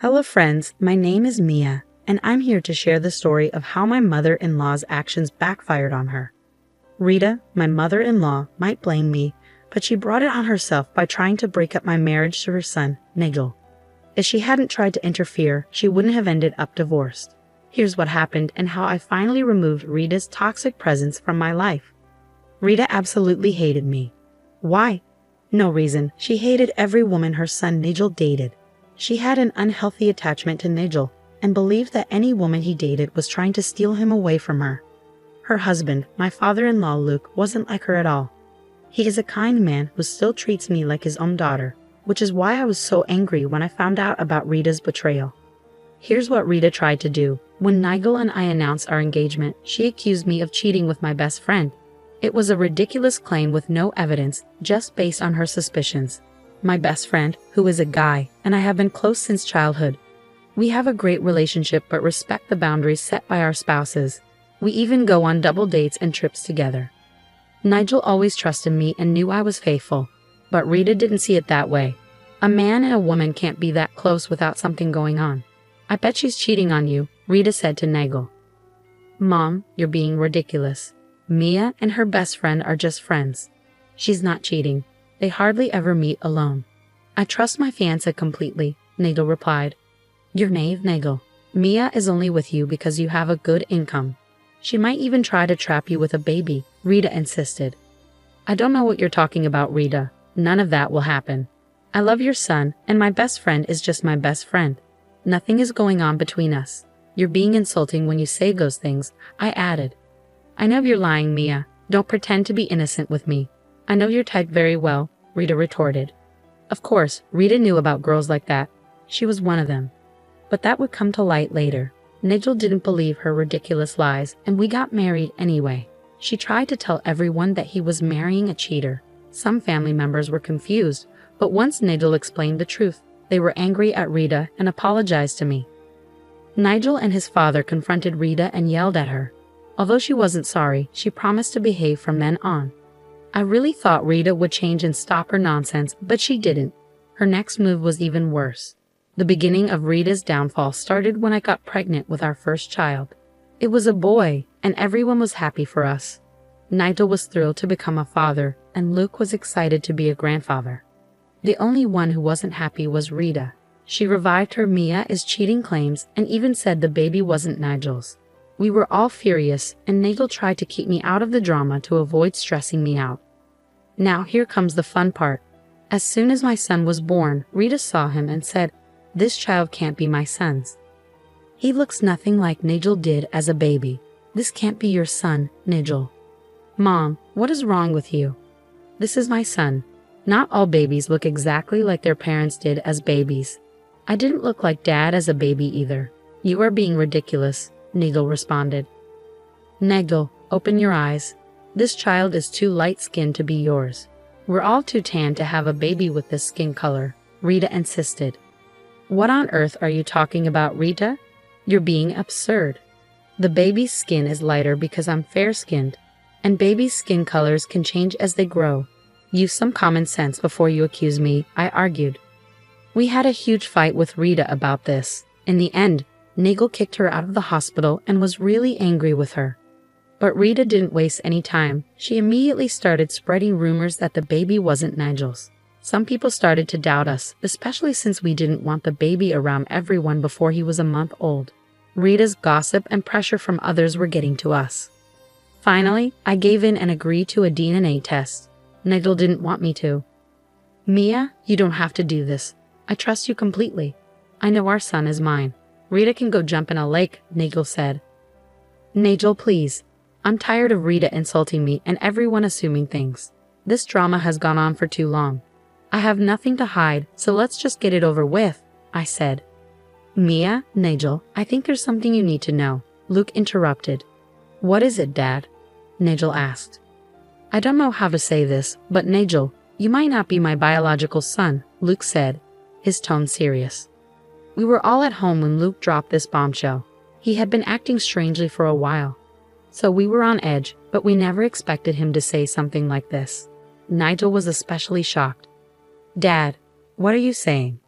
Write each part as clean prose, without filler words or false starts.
Hello friends, my name is Mia, and I'm here to share the story of how my mother-in-law's actions backfired on her. Rita, my mother-in-law, might blame me, but she brought it on herself by trying to break up my marriage to her son, Nigel. If she hadn't tried to interfere, she wouldn't have ended up divorced. Here's what happened and how I finally removed Rita's toxic presence from my life. Rita absolutely hated me. Why? No reason. She hated every woman her son Nigel dated. She had an unhealthy attachment to Nigel and believed that any woman he dated was trying to steal him away from her. Her husband, my father-in-law Luke, wasn't like her at all. He is a kind man who still treats me like his own daughter, which is why I was so angry when I found out about Rita's betrayal. Here's what Rita tried to do. When Nigel and I announced our engagement, she accused me of cheating with my best friend. It was a ridiculous claim with no evidence, just based on her suspicions. My best friend, who is a guy, and I have been close since childhood. We have a great relationship but respect the boundaries set by our spouses. We even go on double dates and trips together. Nigel always trusted me and knew I was faithful, but Rita didn't see it that way. A man and a woman can't be that close without something going on. I bet she's cheating on you, Rita said to Nigel. Mom, you're being ridiculous. Mia and her best friend are just friends. She's not cheating. They hardly ever meet alone. I trust my fiancé completely, Nigel replied. You're naive, Nigel. Mia is only with you because you have a good income. She might even try to trap you with a baby, Rita insisted. I don't know what you're talking about, Rita. None of that will happen. I love your son, and my best friend is just my best friend. Nothing is going on between us. You're being insulting when you say those things, I added. I know you're lying, Mia. Don't pretend to be innocent with me. I know your type very well, Rita retorted. Of course, Rita knew about girls like that. She was one of them. But that would come to light later. Nigel didn't believe her ridiculous lies, and we got married anyway. She tried to tell everyone that he was marrying a cheater. Some family members were confused, but once Nigel explained the truth, they were angry at Rita and apologized to me. Nigel and his father confronted Rita and yelled at her. Although she wasn't sorry, she promised to behave from then on. I really thought Rita would change and stop her nonsense, but she didn't. Her next move was even worse. The beginning of Rita's downfall started when I got pregnant with our first child. It was a boy, and everyone was happy for us. Nigel was thrilled to become a father, and Luke was excited to be a grandfather. The only one who wasn't happy was Rita. She revived her Mia's cheating claims and even said the baby wasn't Nigel's. We were all furious, and Nigel tried to keep me out of the drama to avoid stressing me out. Now here comes the fun part. As soon as my son was born, Rita saw him and said, "This child can't be my son's. He looks nothing like Nigel did as a baby. This can't be your son, Nigel." Mom, what is wrong with you? This is my son. Not all babies look exactly like their parents did as babies. I didn't look like Dad as a baby either. You are being ridiculous, Nigel responded. Nigel, open your eyes. This child is too light-skinned to be yours. We're all too tan to have a baby with this skin color, Rita insisted. What on earth are you talking about, Rita? You're being absurd. The baby's skin is lighter because I'm fair-skinned, and babies' skin colors can change as they grow. Use some common sense before you accuse me, I argued. We had a huge fight with Rita about this. In the end, Nigel kicked her out of the hospital and was really angry with her. But Rita didn't waste any time. She immediately started spreading rumors that the baby wasn't Nigel's. Some people started to doubt us, especially since we didn't want the baby around everyone before he was a month old. Rita's gossip and pressure from others were getting to us. Finally, I gave in and agreed to a DNA test. Nigel didn't want me to. Mia, you don't have to do this. I trust you completely. I know our son is mine. Rita can go jump in a lake, Nigel said. Nigel, please. I'm tired of Rita insulting me and everyone assuming things. This drama has gone on for too long. I have nothing to hide, so let's just get it over with, I said. Mia, Nigel, I think there's something you need to know, Luke interrupted. What is it, Dad? Nigel asked. I don't know how to say this, but Nigel, you might not be my biological son, Luke said, his tone serious. We were all at home when Luke dropped this bombshell. He had been acting strangely for a while. So we were on edge, but we never expected him to say something like this. Nigel was especially shocked. Dad, what are you saying?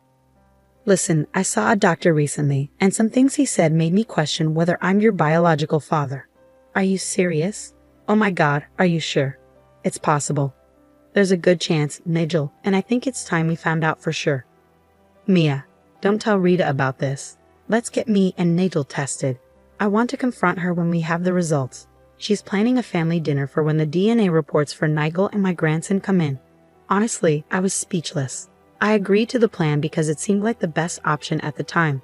Listen, I saw a doctor recently, and some things he said made me question whether I'm your biological father. Are you serious? Oh my God, are you sure? It's possible. There's a good chance, Nigel, and I think it's time we found out for sure. Mia, don't tell Rita about this. Let's get me and Nigel tested. I want to confront her when we have the results. She's planning a family dinner for when the DNA reports for Nigel and my grandson come in. Honestly, I was speechless. I agreed to the plan because it seemed like the best option at the time.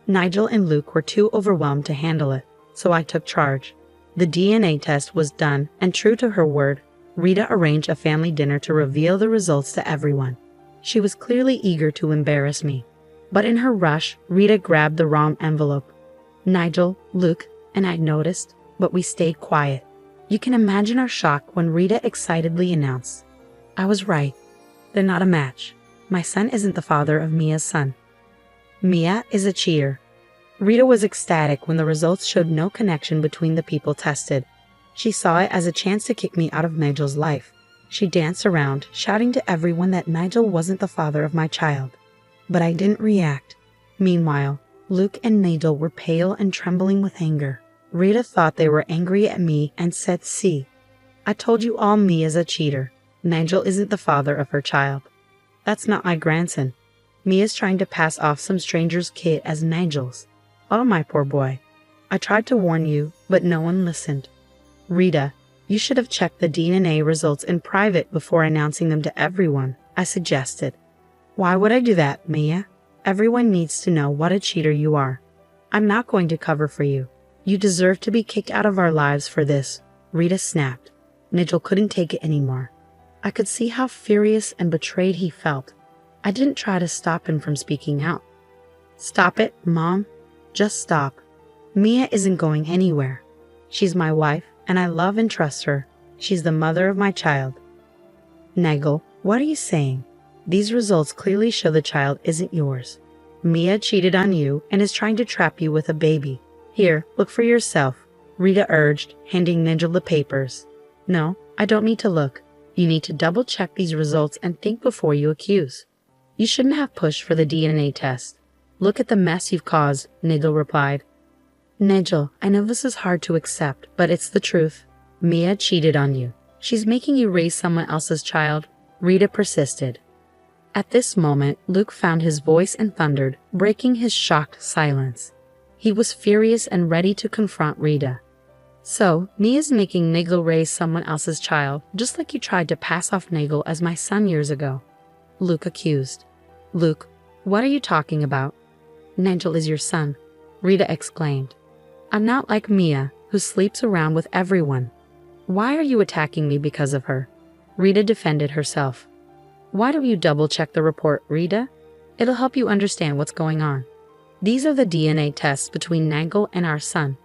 Nigel and Luke were too overwhelmed to handle it, so I took charge. The DNA test was done, and true to her word, Rita arranged a family dinner to reveal the results to everyone. She was clearly eager to embarrass me. But in her rush, Rita grabbed the wrong envelope. Nigel, Luke, and I noticed, but we stayed quiet. You can imagine our shock when Rita excitedly announced, I was right. They're not a match. My son isn't the father of Mia's son. Mia is a cheater. Rita was ecstatic when the results showed no connection between the people tested. She saw it as a chance to kick me out of Nigel's life. She danced around, shouting to everyone that Nigel wasn't the father of my child. But I didn't react. Meanwhile, Luke and Nigel were pale and trembling with anger. Rita thought they were angry at me and said, See, I told you all Mia's a cheater. Nigel isn't the father of her child. That's not my grandson. Mia's trying to pass off some stranger's kid as Nigel's. Oh, my poor boy. I tried to warn you, but no one listened. Rita, you should have checked the DNA results in private before announcing them to everyone, I suggested. Why would I do that, Mia? Everyone needs to know what a cheater you are. I'm not going to cover for you. You deserve to be kicked out of our lives for this, Rita snapped. Nigel couldn't take it anymore. I could see how furious and betrayed he felt. I didn't try to stop him from speaking out. Stop it, Mom. Just stop. Mia isn't going anywhere. She's my wife, and I love and trust her. She's the mother of my child. Nigel, what are you saying? These results clearly show the child isn't yours. Mia cheated on you and is trying to trap you with a baby. Here, look for yourself, Rita urged, handing Nigel the papers. No, I don't need to look. You need to double-check these results and think before you accuse. You shouldn't have pushed for the DNA test. Look at the mess you've caused, Nigel replied. Nigel, I know this is hard to accept, but it's the truth. Mia cheated on you. She's making you raise someone else's child, Rita persisted. At this moment, Luke found his voice and thundered, breaking his shocked silence. He was furious and ready to confront Rita. So, Mia's making Nigel raise someone else's child, just like you tried to pass off Nigel as my son years ago. Luke accused. Luke, what are you talking about? Nigel is your son, Rita exclaimed. I'm not like Mia, who sleeps around with everyone. Why are you attacking me because of her? Rita defended herself. Why don't you double-check the report, Rita? It'll help you understand what's going on. These are the DNA tests between Nigel and our son.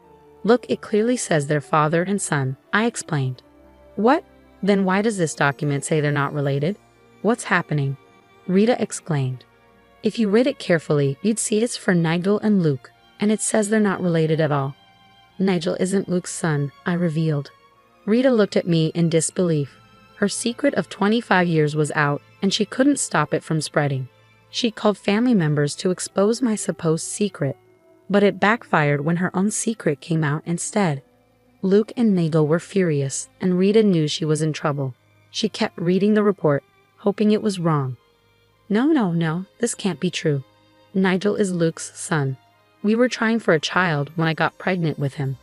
Look, it clearly says they're father and son, I explained. What? Then why does this document say they're not related? What's happening? Rita exclaimed. If you read it carefully, you'd see it's for Nigel and Luke, and it says they're not related at all. Nigel isn't Luke's son, I revealed. Rita looked at me in disbelief. Her secret of 25 years was out, and she couldn't stop it from spreading. She called family members to expose my supposed secret, but it backfired when her own secret came out instead. Luke and Nigel were furious, and Rita knew she was in trouble. She kept reading the report, hoping it was wrong. No, this can't be true. Nigel is Luke's son. We were trying for a child when I got pregnant with him.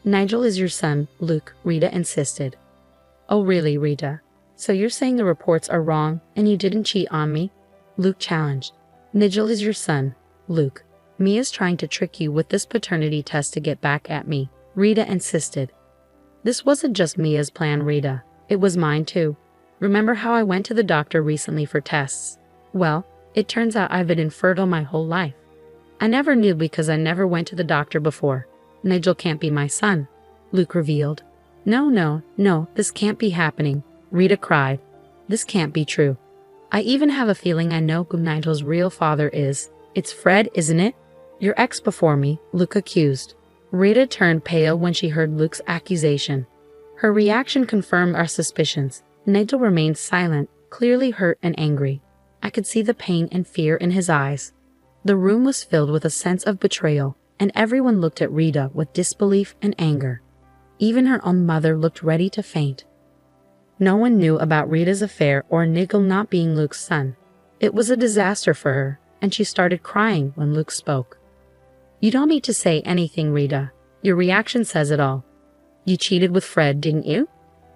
Nigel is your son, Luke, Rita insisted. Oh really, Rita? So you're saying the reports are wrong and you didn't cheat on me? Luke challenged. Nigel is your son, Luke. Mia's trying to trick you with this paternity test to get back at me, Rita insisted. This wasn't just Mia's plan, Rita. It was mine too. Remember how I went to the doctor recently for tests? Well, it turns out I've been infertile my whole life. I never knew because I never went to the doctor before. Nigel can't be my son, Luke revealed. No, this can't be happening, Rita cried. This can't be true. I even have a feeling I know who Nigel's real father is. It's Fred, isn't it? Your ex before me, Luke accused. Rita turned pale when she heard Luke's accusation. Her reaction confirmed our suspicions. Nigel remained silent, clearly hurt and angry. I could see the pain and fear in his eyes. The room was filled with a sense of betrayal, and everyone looked at Rita with disbelief and anger. Even her own mother looked ready to faint. No one knew about Rita's affair or Nigel not being Luke's son. It was a disaster for her, and she started crying when Luke spoke. "You don't need to say anything, Rita. Your reaction says it all. You cheated with Fred, didn't you?"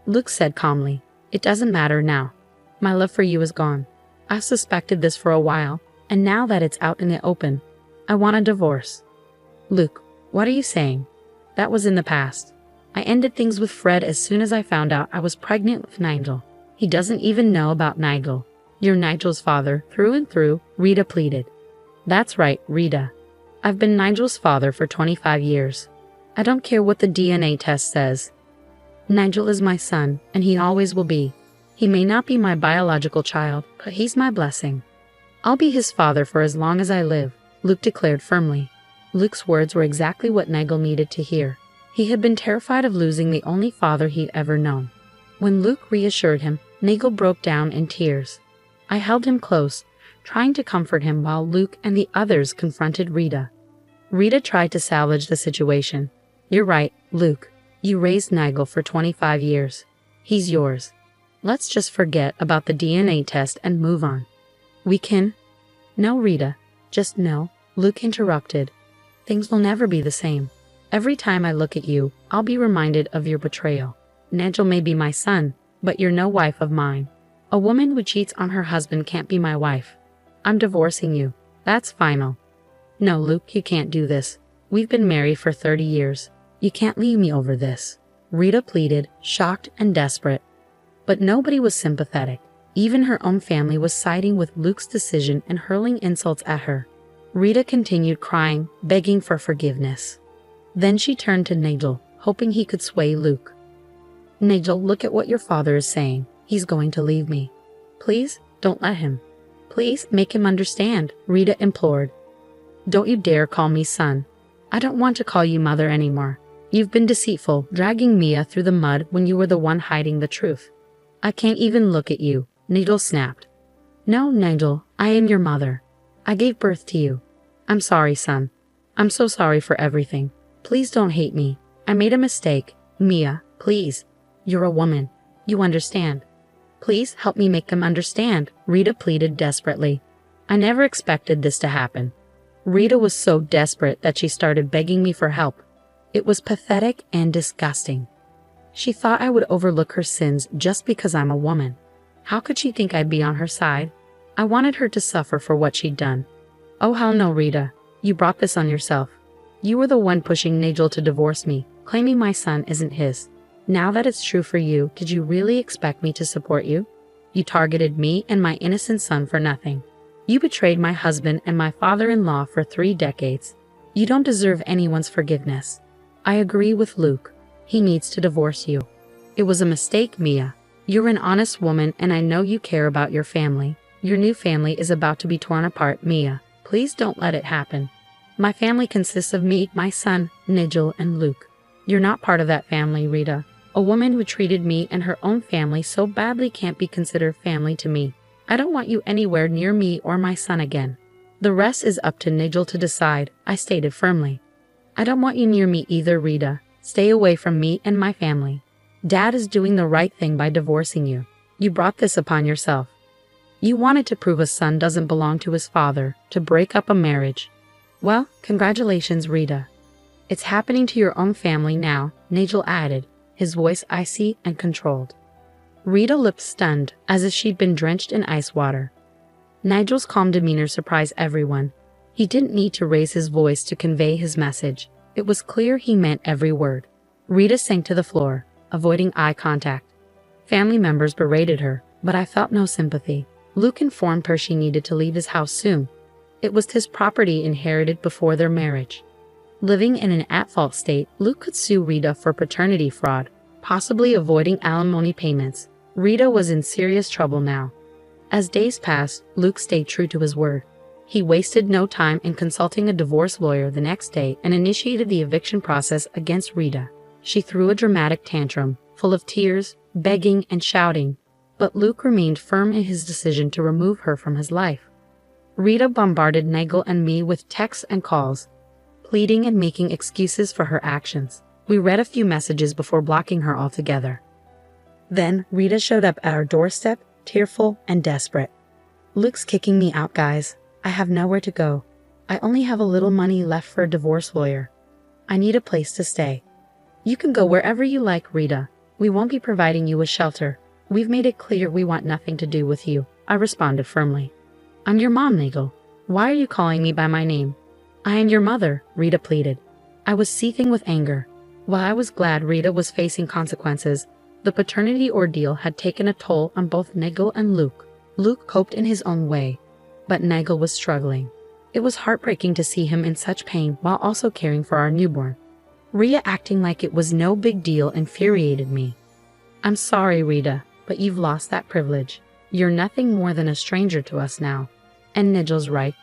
Luke said calmly. "It doesn't matter now. My love for you is gone. I've suspected this for a while, and now that it's out in the open, I want a divorce." "Luke, what are you saying? That was in the past. I ended things with Fred as soon as I found out I was pregnant with Nigel. He doesn't even know about Nigel. You're Nigel's father, through and through," Rita pleaded. "That's right, Rita. I've been Nigel's father for 25 years. I don't care what the DNA test says. Nigel is my son, and he always will be. He may not be my biological child, but he's my blessing. I'll be his father for as long as I live," Luke declared firmly. Luke's words were exactly what Nigel needed to hear. He had been terrified of losing the only father he'd ever known. When Luke reassured him, Nigel broke down in tears. I held him close, trying to comfort him while Luke and the others confronted Rita. Rita tried to salvage the situation. "You're right, Luke. You raised Nigel for 25 years. He's yours. Let's just forget about the DNA test and move on." "We can?" "No, Rita. Just no," Luke interrupted. "Things will never be the same. Every time I look at you, I'll be reminded of your betrayal. Nigel may be my son, but you're no wife of mine. A woman who cheats on her husband can't be my wife. I'm divorcing you. That's final." "No, Luke, you can't do this. We've been married for 30 years. You can't leave me over this," Rita pleaded, shocked and desperate. But nobody was sympathetic. Even her own family was siding with Luke's decision and hurling insults at her. Rita continued crying, begging for forgiveness. Then she turned to Nigel, hoping he could sway Luke. "Nigel, look at what your father is saying. He's going to leave me. Please, don't let him. Please, make him understand," Rita implored. "Don't you dare call me son. I don't want to call you mother anymore. You've been deceitful, dragging Mia through the mud when you were the one hiding the truth. I can't even look at you," Nigel snapped. "No, Nigel, I am your mother. I gave birth to you. I'm sorry, son. I'm so sorry for everything. Please don't hate me. I made a mistake. Mia, please. You're a woman. You understand. Please help me make them understand," Rita pleaded desperately. "I never expected this to happen." Rita was so desperate that she started begging me for help. It was pathetic and disgusting. She thought I would overlook her sins just because I'm a woman. How could she think I'd be on her side? I wanted her to suffer for what she'd done. "Oh hell no, Rita. You brought this on yourself. You were the one pushing Nigel to divorce me, claiming my son isn't his. Now that it's true for you, did you really expect me to support you? You targeted me and my innocent son for nothing. You betrayed my husband and my father-in-law for 3 decades. You don't deserve anyone's forgiveness. I agree with Luke. He needs to divorce you. It was a mistake, Mia. You're an honest woman and I know you care about your family. Your new family is about to be torn apart, Mia. Please don't let it happen. My family consists of me, my son, Nigel, and Luke. You're not part of that family, Rita. A woman who treated me and her own family so badly can't be considered family to me. I don't want you anywhere near me or my son again. The rest is up to Nigel to decide," I stated firmly. "I don't want you near me either, Rita. Stay away from me and my family. Dad is doing the right thing by divorcing you. You brought this upon yourself. You wanted to prove a son doesn't belong to his father, to break up a marriage. Well, congratulations, Rita. It's happening to your own family now," Nigel added, his voice icy and controlled. Rita looked stunned, as if she'd been drenched in ice water. Nigel's calm demeanor surprised everyone. He didn't need to raise his voice to convey his message. It was clear he meant every word. Rita sank to the floor, avoiding eye contact. Family members berated her, but I felt no sympathy. Luke informed her she needed to leave his house soon. It was his property inherited before their marriage. Living in an at-fault state, Luke could sue Rita for paternity fraud, possibly avoiding alimony payments. Rita was in serious trouble now. As days passed, Luke stayed true to his word. He wasted no time in consulting a divorce lawyer the next day and initiated the eviction process against Rita. She threw a dramatic tantrum, full of tears, begging, and shouting, but Luke remained firm in his decision to remove her from his life. Rita bombarded Nagel and me with texts and calls, pleading and making excuses for her actions. We read a few messages before blocking her altogether. Then Rita showed up at our doorstep, tearful and desperate. "Luke's kicking me out, guys. I have nowhere to go. I only have a little money left for a divorce lawyer. I need a place to stay." "You can go wherever you like, Rita. We won't be providing you with shelter. We've made it clear we want nothing to do with you," I responded firmly. "I'm your mom, Nagel. Why are you calling me by my name?" "I am your mother," Rita pleaded. I was seething with anger. While I was glad Rita was facing consequences, the paternity ordeal had taken a toll on both Nagel and Luke. Luke coped in his own way, but Nagel was struggling. It was heartbreaking to see him in such pain while also caring for our newborn. Rita acting like it was no big deal infuriated me. "I'm sorry, Rita, but you've lost that privilege. You're nothing more than a stranger to us now. And Nigel's right.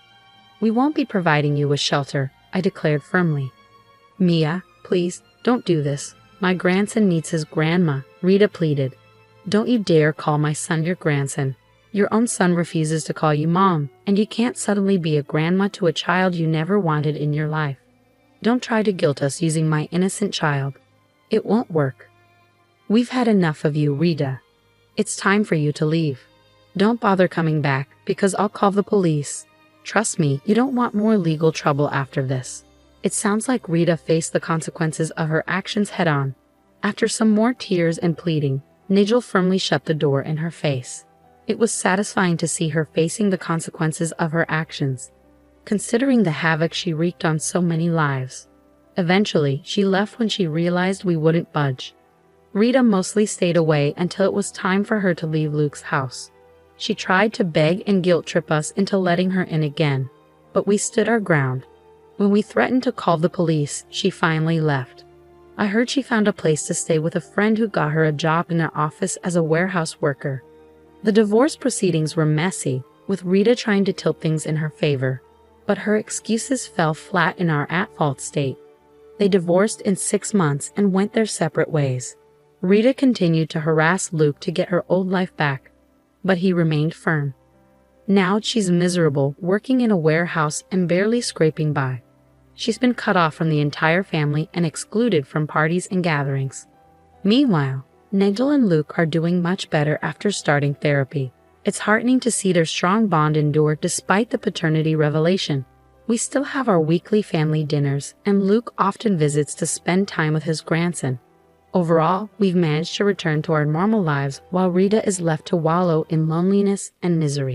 We won't be providing you with shelter," I declared firmly. "Mia, please, don't do this. My grandson needs his grandma," Rita pleaded. "Don't you dare call my son your grandson. Your own son refuses to call you mom, and you can't suddenly be a grandma to a child you never wanted in your life. Don't try to guilt us using my innocent child. It won't work. We've had enough of you, Rita. It's time for you to leave. Don't bother coming back, because I'll call the police. Trust me, you don't want more legal trouble after this." It sounds like Rita faced the consequences of her actions head-on. After some more tears and pleading, Nigel firmly shut the door in her face. It was satisfying to see her facing the consequences of her actions, considering the havoc she wreaked on so many lives. Eventually, she left when she realized we wouldn't budge. Rita mostly stayed away until it was time for her to leave Luke's house. She tried to beg and guilt-trip us into letting her in again, but we stood our ground. When we threatened to call the police, she finally left. I heard she found a place to stay with a friend who got her a job in an office as a warehouse worker. The divorce proceedings were messy, with Rita trying to tilt things in her favor, but her excuses fell flat in our at-fault state. They divorced in 6 months and went their separate ways. Rita continued to harass Luke to get her old life back, but he remained firm. Now she's miserable, working in a warehouse and barely scraping by. She's been cut off from the entire family and excluded from parties and gatherings. Meanwhile, Nigel and Luke are doing much better after starting therapy. It's heartening to see their strong bond endure despite the paternity revelation. We still have our weekly family dinners, and Luke often visits to spend time with his grandson. Overall, we've managed to return to our normal lives while Rita is left to wallow in loneliness and misery.